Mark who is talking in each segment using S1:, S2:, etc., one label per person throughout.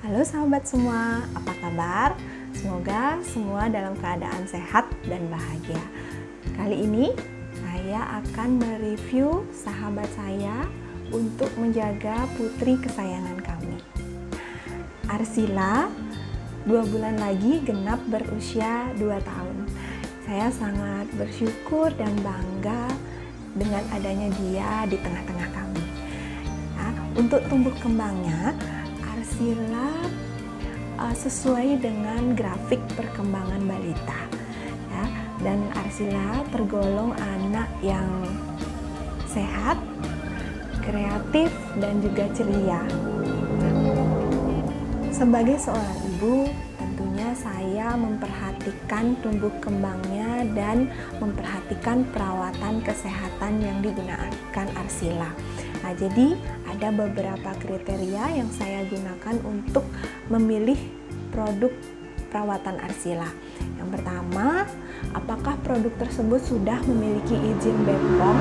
S1: Halo sahabat semua, apa kabar? Semoga semua dalam keadaan sehat dan bahagia. Kali ini saya akan mereview sahabat saya untuk menjaga putri kesayangan kami. Arsila 2 bulan lagi genap berusia 2 tahun. Saya sangat bersyukur dan bangga dengan adanya dia di tengah-tengah kami. Nah, untuk tumbuh kembangnya, Arsila sesuai dengan grafik perkembangan balita, ya, dan Arsila tergolong anak yang sehat, kreatif, dan juga ceria. Sebagai seorang ibu, tentunya saya memperhatikan tumbuh kembangnya dan memperhatikan perawatan kesehatan yang digunakan Arsila. Nah, jadi ada beberapa kriteria yang saya gunakan untuk memilih produk perawatan Arsila. Yang pertama, apakah produk tersebut sudah memiliki izin BPOM?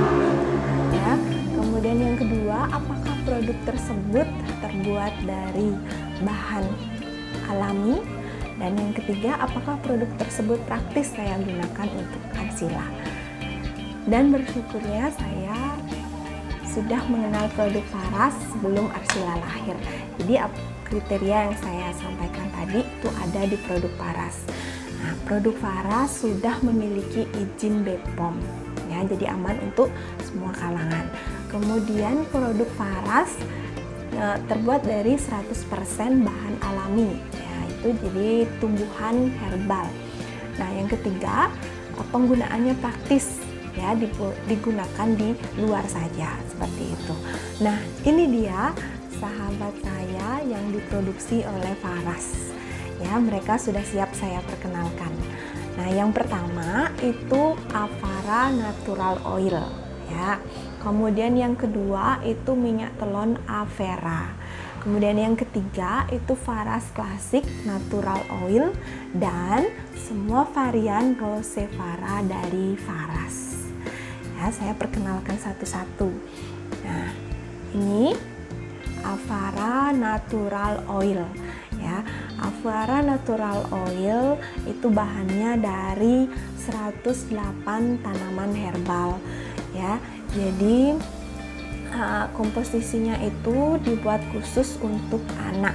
S1: Ya. Kemudian yang kedua, apakah produk tersebut terbuat dari bahan alami? Dan yang ketiga, apakah produk tersebut praktis saya gunakan untuk Arsila? Dan bersyukurnya saya sudah mengenal produk Faras sebelum Arsila lahir. Jadi kriteria yang saya sampaikan tadi itu ada di produk Faras. Nah, produk Faras sudah memiliki izin BPOM, ya, jadi aman untuk semua kalangan. Kemudian produk Faras terbuat dari 100% bahan alami, ya, itu jadi tumbuhan herbal. Nah, yang ketiga, penggunaannya praktis, ya, digunakan di luar saja seperti itu. Nah, ini dia sahabat saya yang diproduksi oleh Faras, ya, mereka sudah siap saya perkenalkan. Nah, yang pertama itu Avara Natural Oil, ya. Kemudian yang kedua itu minyak telon Avera. Kemudian yang ketiga itu Faras Classic Natural Oil dan semua varian Rosevara dari Faras. Ya, saya perkenalkan satu-satu. Nah, ini Avara Natural Oil, ya. Avara Natural Oil itu bahannya dari 108 tanaman herbal, ya. Jadi komposisinya itu dibuat khusus untuk anak.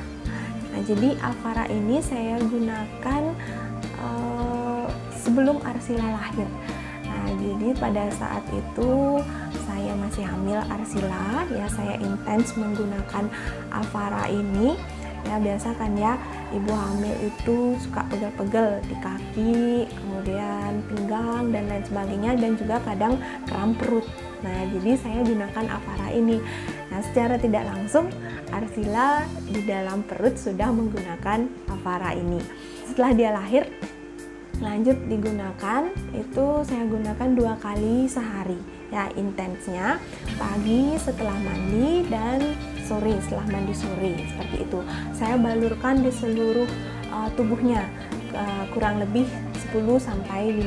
S1: Nah, jadi Avara ini saya gunakan sebelum Arsila lahir. Nah, jadi pada saat itu saya masih hamil Arsila, ya, saya intens menggunakan Avara ini. Ya, biasa kan ya, ibu hamil itu suka pegel-pegel di kaki, kemudian pinggang dan lain sebagainya, dan juga kadang kram perut. Nah, jadi saya gunakan Avara ini. Nah, secara tidak langsung Arsila di dalam perut sudah menggunakan Avara ini. Setelah dia lahir, lanjut digunakan, itu saya gunakan 2 kali sehari, ya, intensnya pagi setelah mandi dan sore setelah mandi sore, seperti itu. Saya balurkan di seluruh tubuhnya, kurang lebih 10-15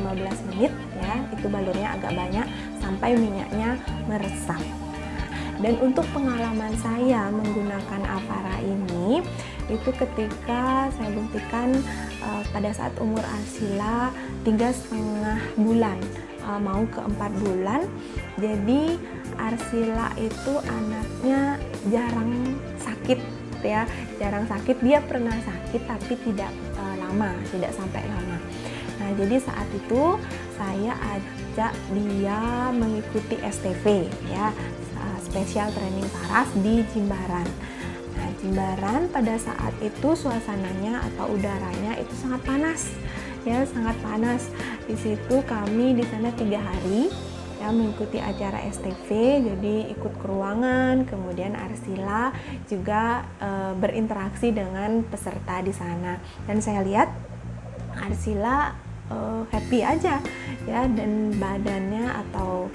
S1: menit, ya, itu balurnya agak banyak sampai minyaknya meresap. Dan untuk pengalaman saya menggunakan Avara ini, itu ketika saya buktikan pada saat umur Arsila 3,5 bulan, mau ke 4 bulan. Jadi Arsila itu anaknya jarang sakit, ya, jarang sakit. Dia pernah sakit tapi tidak lama, tidak sampai lama. Nah, jadi saat itu saya ajak dia mengikuti STV, ya, Special Training Faras di Jimbaran. Nah, Jimbaran pada saat itu suasananya atau udaranya itu sangat panas, ya, sangat panas. Di situ kami di sana 3 hari, ya, mengikuti acara STV, jadi ikut ke ruangan, kemudian Arsila juga berinteraksi dengan peserta di sana. Dan saya lihat Arsila happy aja, ya, dan badannya atau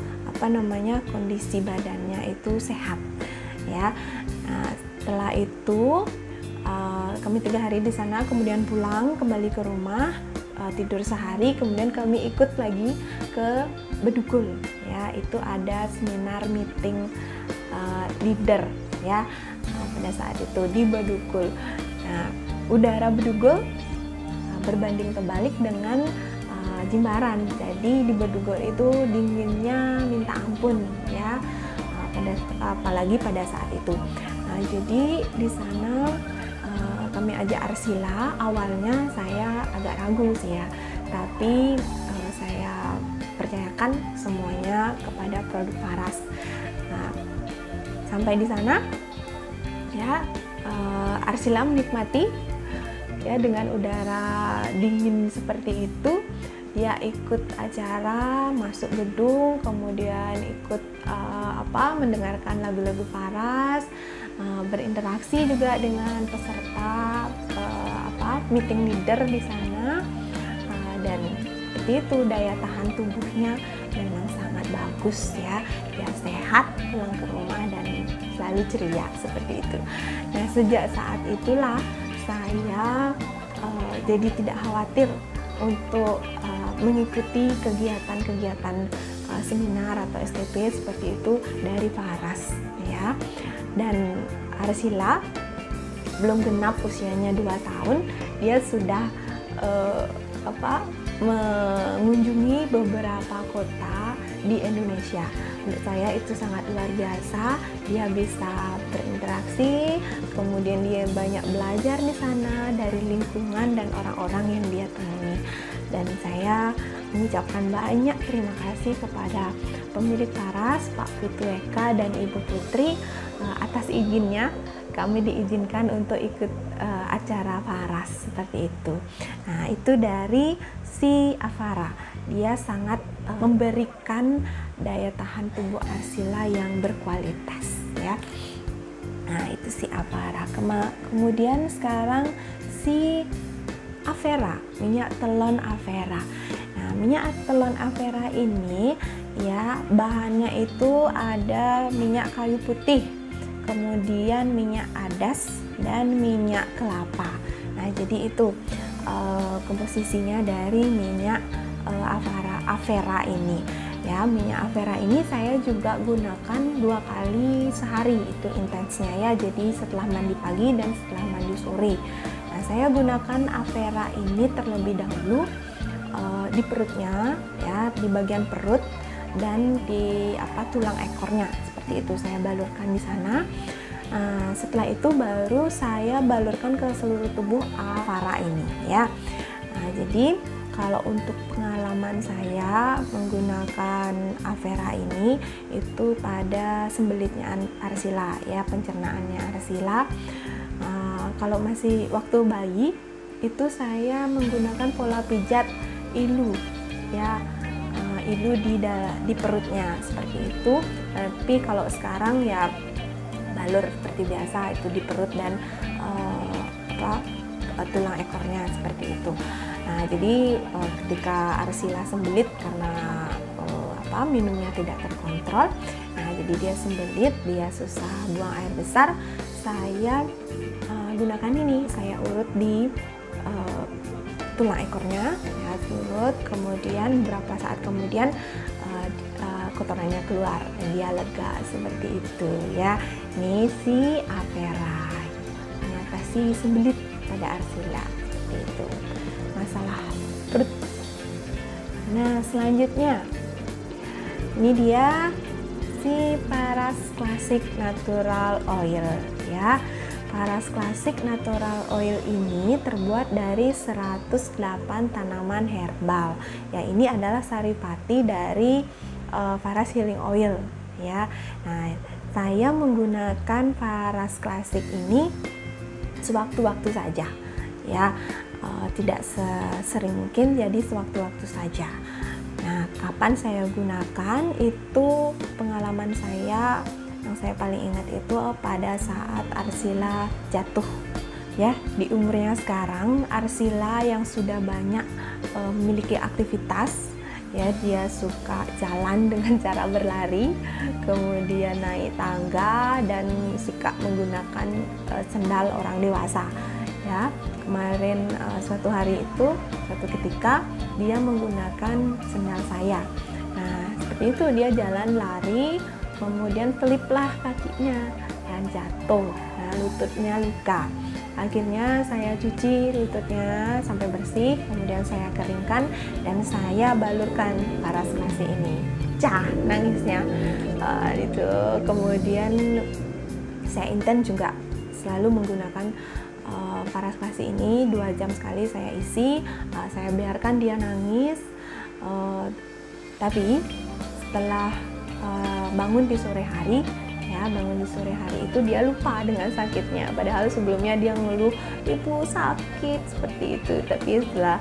S1: kondisi badannya itu sehat, ya. Nah, setelah itu kami 3 hari di sana, kemudian pulang kembali ke rumah, tidur sehari, kemudian kami ikut lagi ke Bedugul, ya, itu ada seminar meeting leader, ya, pada saat itu di Bedugul. Nah, udara Bedugul berbanding terbalik dengan Jimbaran. Jadi di Bedugul itu dinginnya minta ampun ya, apalagi pada saat itu. Nah, jadi di sana kami ajak Arsila. Awalnya saya agak ragu sih ya, tapi saya percayakan semuanya kepada produk Faras. Nah, sampai di sana ya, Arsila menikmati ya dengan udara dingin seperti itu. Dia ikut acara, masuk gedung, kemudian ikut mendengarkan lagu-lagu Faras, berinteraksi juga dengan peserta meeting leader di sana, dan seperti itu daya tahan tubuhnya memang sangat bagus ya. Dia sehat, pulang ke rumah dan selalu ceria seperti itu. Nah, sejak saat itulah saya jadi tidak khawatir untuk mengikuti kegiatan-kegiatan seminar atau STP seperti itu dari Faras ya. Dan Arsila belum genap usianya 2 tahun, dia sudah mengunjungi beberapa kota di Indonesia. Menurut saya itu sangat luar biasa. Dia bisa berinteraksi, kemudian dia banyak belajar di sana dari lingkungan dan orang-orang yang dia temui. Dan saya mengucapkan banyak terima kasih kepada pemilik Faras, Pak Putu Eka dan Ibu Putri, atas izinnya kami diizinkan untuk ikut acara Faras seperti itu. Nah, itu dari si Avara. Dia sangat memberikan daya tahan tubuh Arsila yang berkualitas ya. Nah, itu si Avara. Kemudian sekarang si Avera, minyak telon Avera. Nah, minyak telon Avera ini ya, bahannya itu ada minyak kayu putih, kemudian minyak adas dan minyak kelapa. Nah, jadi itu komposisinya dari minyak Avera ini ya. Minyak Avera ini saya juga gunakan 2 kali sehari, itu intensnya ya. Jadi setelah mandi pagi dan setelah mandi sore. Nah, saya gunakan Avera ini terlebih dahulu di perutnya ya, di bagian perut dan di tulang ekornya, seperti itu saya balurkan di sana. Setelah itu baru saya balurkan ke seluruh tubuh Avara ini ya. Nah, jadi kalau untuk pengalaman saya menggunakan Avera ini itu pada sembelitnya Arsila ya, pencernaannya Arsila. Kalau masih waktu bayi itu saya menggunakan pola pijat ilu ya, ilu di perutnya seperti itu. Tapi kalau sekarang ya balur seperti biasa, itu di perut dan tulang ekornya seperti itu. Nah, jadi ketika Arsila sembelit karena minumnya tidak terkontrol, nah jadi dia sembelit, dia susah buang air besar, saya gunakan ini, saya urut di tulang ekornya ya, urut, kemudian beberapa saat kemudian kotorannya keluar dan dia lega seperti itu ya. Ini si Avera mengatasi sembelit pada Arsila seperti itu, masalah perut. Nah, selanjutnya ini dia si Faras Classic Natural Oil ya. Faras Classic Natural Oil ini terbuat dari 108 tanaman herbal ya. Ini adalah saripati dari Faras Healing Oil ya. Nah, saya menggunakan Faras Classic ini sewaktu-waktu saja ya, tidak sering mungkin, jadi sewaktu-waktu saja. Nah, kapan saya gunakan itu, pengalaman saya yang saya paling ingat itu pada saat Arsila jatuh ya. Di umurnya sekarang, Arsila yang sudah banyak memiliki aktivitas ya, dia suka jalan dengan cara berlari, kemudian naik tangga dan suka menggunakan sendal orang dewasa ya. Kemarin suatu hari itu, suatu ketika dia menggunakan sendal saya. Nah, seperti itu dia jalan lari, kemudian keliplah kakinya dan jatuh, nah, lututnya luka. Akhirnya saya cuci lututnya sampai bersih, kemudian saya keringkan dan saya balurkan paras klasik ini. Cah, nangisnya. Itu kemudian saya intens juga selalu menggunakan paras klasik ini 2 jam sekali saya isi, saya biarkan dia nangis. Tapi setelah bangun di sore hari, itu dia lupa dengan sakitnya, padahal sebelumnya dia ngeluh ibu sakit seperti itu. Tapi setelah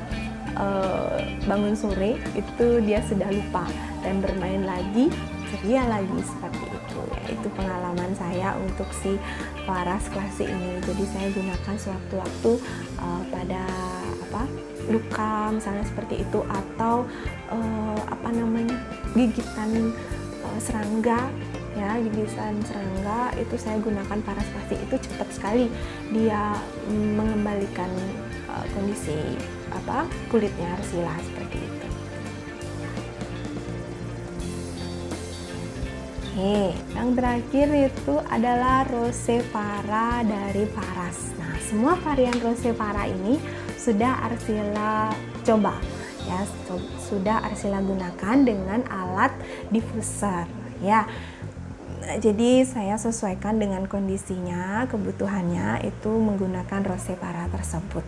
S1: bangun sore itu dia sudah lupa dan bermain lagi, ceria lagi seperti itu. Ya, itu pengalaman saya untuk si paras klasik ini. Jadi saya gunakan sewaktu-waktu pada luka misalnya seperti itu, atau gigitan serangga, ya, gigitan serangga itu saya gunakan paras klasik. Itu cepat sekali dia mengembalikan kondisi kulitnya arsila seperti itu. Yang terakhir itu adalah rose para dari paras. Nah, semua varian rose para ini sudah Arsila coba, ya, sudah Arsila gunakan dengan alat diffuser, ya. Jadi saya sesuaikan dengan kondisinya, kebutuhannya itu menggunakan rose para tersebut.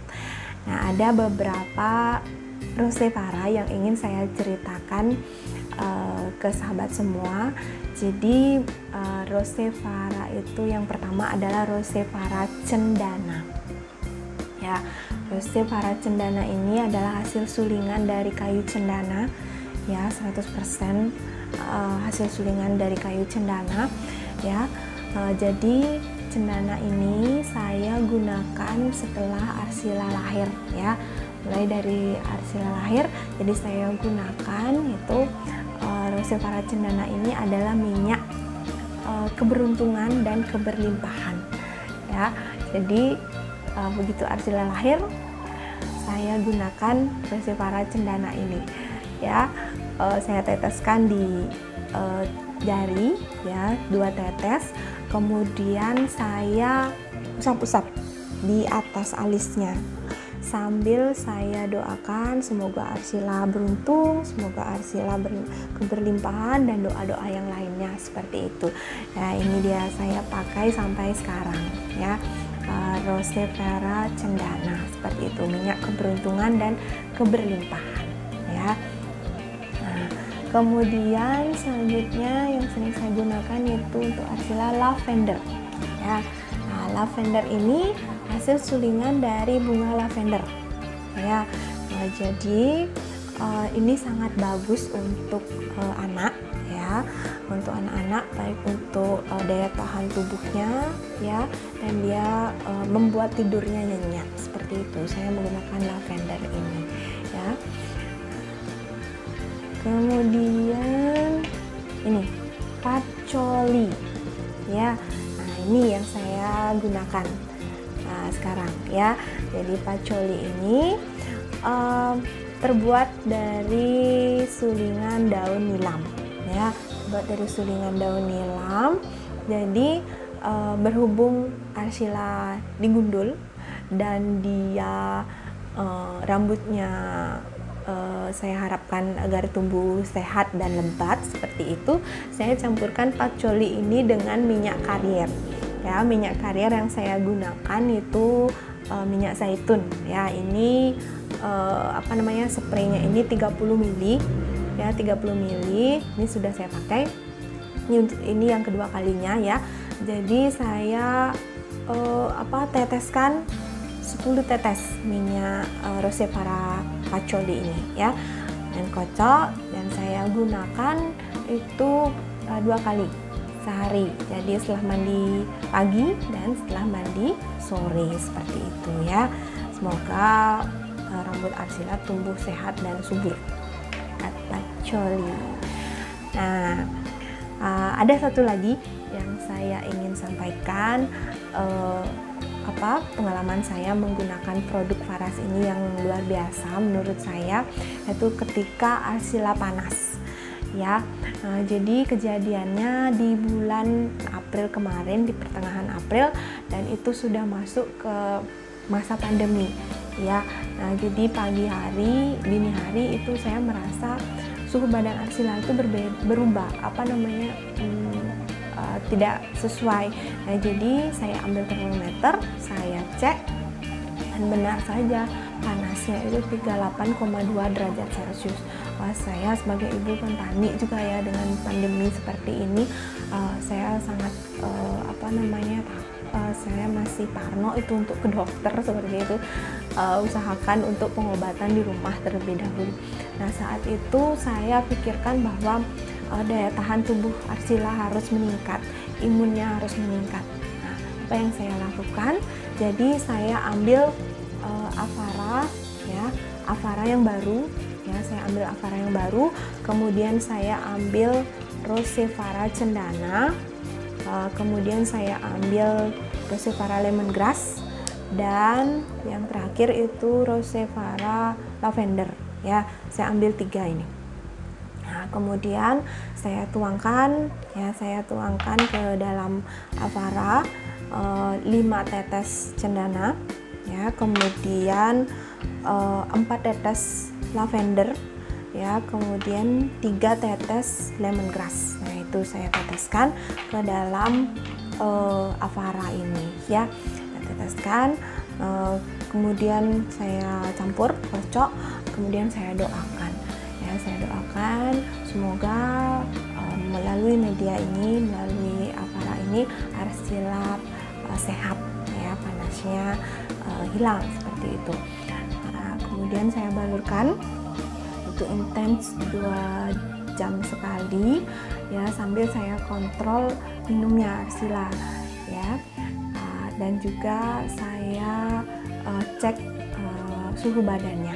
S1: Nah, ada beberapa rose para yang ingin saya ceritakan ke sahabat semua. Jadi rose para itu yang pertama adalah rose para cendana. Ya, rose para cendana ini adalah hasil sulingan dari kayu cendana, ya, 100% hasil sulingan dari kayu cendana, ya. Jadi cendana ini saya gunakan setelah Arsila lahir, ya. Mulai dari Arsila lahir, jadi saya gunakan itu rose para cendana ini adalah minyak keberuntungan dan keberlimpahan, ya. Jadi begitu Arsila lahir, saya gunakan rose para cendana ini, ya. Saya teteskan di jari, ya, 2 tetes, kemudian saya usap-usap di atas alisnya sambil saya doakan semoga Arsila beruntung, semoga Arsila keberlimpahan, dan doa-doa yang lainnya seperti itu. Nah, ini dia saya pakai sampai sekarang, ya. Rose para cendana seperti itu, minyak keberuntungan dan keberlimpahan, ya. Nah, kemudian selanjutnya yang sering saya gunakan itu untuk Arsila lavender, ya. Nah, lavender ini hasil sulingan dari bunga lavender, ya. Nah, jadi ini sangat bagus untuk anak, ya, untuk anak-anak, baik untuk daya tahan tubuhnya, ya, dan dia membuat tidurnya nyenyak seperti itu. Saya menggunakan lavender ini, ya. Kemudian ini patchouli, ya. Nah, ini yang saya gunakan sekarang, ya. Jadi patchouli ini terbuat dari sulingan daun nilam, ya, terbuat dari sulingan daun nilam. Jadi berhubung Arsila digundul dan dia rambutnya saya harapkan agar tumbuh sehat dan lebat seperti itu, saya campurkan patchouli ini dengan minyak karier, ya. Minyak karier yang saya gunakan itu minyak zaitun, ya. Ini spraynya ini 30 ml, ya, 30 ml. Ini sudah saya pakai. Ini yang kedua kalinya, ya. Jadi saya teteskan 10 tetes minyak rose para patchouli ini, ya, dan kocok, dan saya gunakan itu 2 kali sehari. Jadi setelah mandi pagi dan setelah mandi sore seperti itu, ya. Semoga rambut Arsila tumbuh sehat dan subur, kata patchouli. Nah, ada satu lagi yang saya ingin sampaikan, pengalaman saya menggunakan produk Faras ini yang luar biasa menurut saya, yaitu ketika Arsila panas, ya. Jadi kejadiannya di bulan April April kemarin, di pertengahan April, dan itu sudah masuk ke masa pandemi ya. Nah, jadi pagi hari, dini hari itu saya merasa suhu badan arsila itu berubah, tidak sesuai. Nah, jadi saya ambil termometer, saya cek, dan benar saja panasnya itu 38,2 derajat Celcius. Wah, saya sebagai ibu petani juga ya, dengan pandemi seperti ini, saya sangat saya masih parno itu untuk ke dokter seperti itu. Usahakan untuk pengobatan di rumah terlebih dahulu. Nah, saat itu saya pikirkan bahwa daya tahan tubuh arsila harus meningkat, imunnya harus meningkat. Nah, apa yang saya lakukan? Jadi saya ambil Avara ya, Avara yang baru ya, saya ambil Avara yang baru, kemudian saya ambil Rosevara cendana, kemudian saya ambil Rosevara lemongrass, dan yang terakhir itu Rosevara lavender ya. Saya ambil 3 ini. Nah, kemudian saya tuangkan ke dalam Avara 5 tetes cendana ya, kemudian 4 tetes lavender ya, kemudian 3 tetes lemongrass. Nah, itu saya teteskan ke dalam Avara ini ya. Saya teteskan, kemudian saya campur, kocok, kemudian saya doakan ya, saya doakan semoga melalui media ini, melalui Avara ini, arsila sehat ya, panasnya hilang seperti itu. Nah, kemudian saya balurkan, itu intens 2 jam sekali ya, sambil saya kontrol minumnya arsila ya. Dan juga saya cek suhu badannya.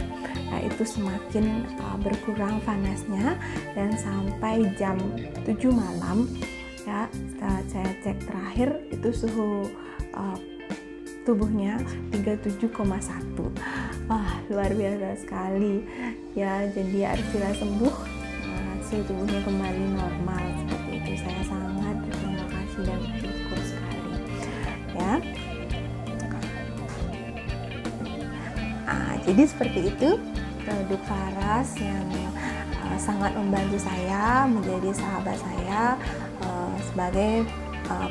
S1: Nah, itu semakin berkurang panasnya, dan sampai jam 7 malam ya, setelah saya cek terakhir itu suhu tubuhnya 37,1. Wah, luar biasa sekali ya. Jadi arsila sembuh, suhu tubuhnya kembali normal seperti itu. Saya sangat berterima kasih dan bersyukur sekali ya. Jadi seperti itu produk Faras yang sangat membantu saya, menjadi sahabat saya sebagai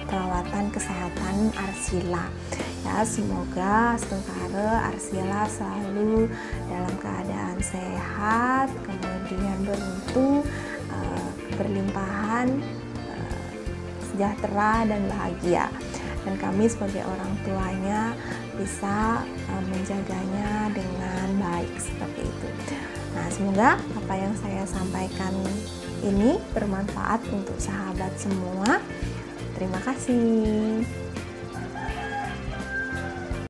S1: perawatan kesehatan arsila ya. Semoga sementara arsila selalu dalam keadaan sehat, kemudian beruntung, berlimpahan, sejahtera dan bahagia, dan kami sebagai orang tuanya bisa menjaganya dengan baik seperti itu. Nah, semoga apa yang saya sampaikan ini bermanfaat untuk sahabat semua. Terima kasih.